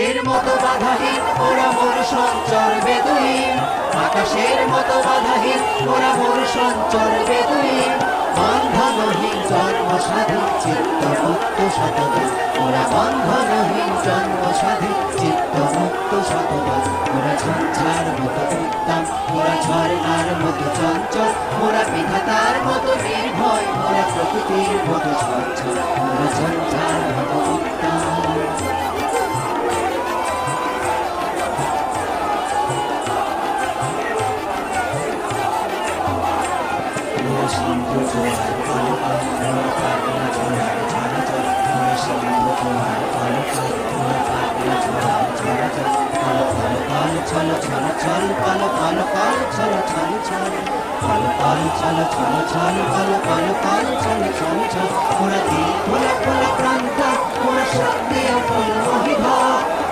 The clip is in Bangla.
এর মতো বাধাহীন ওরা মোর সঞ্চর বেদুইন, আকাশের মতো বাধাহীন ওরা মোর সঞ্চর বেদুইন। বন্ধনহীন জন্ম স্বাধীন চিত্ত মুক্ত শতদল, ওরা বন্ধনহীন জন্ম স্বাধীন চিত্ত মুক্ত শতদল। ওরা ঝঞ্ঝার মতো উত্তম, ওরা ঝর্ণার মতো চঞ্চল, ওরা বিধাতার মতো নির্ভয়, ওরা প্রকৃতির মতো সচ্ছল। ওরা ঝঞ্ঝার মতো উত্তম। সিন্ধু জোয়ার কলকাল, পাগলা ঝড়ার ঝড়াঝড়, সিন্ধু জোয়ার কলকাল, পাগলা ঝড়ার ঝড়াঝড়। কল কল কল ছল ছল ছল, কল কল কল ছল ছল ছল, কল কল ছল ছল ছল, কল কল কল ছল ছল ছল। ওরা দিল খোলা খোলা প্রান্ত, ওরা শক্তি অপূর্ণ বিভব,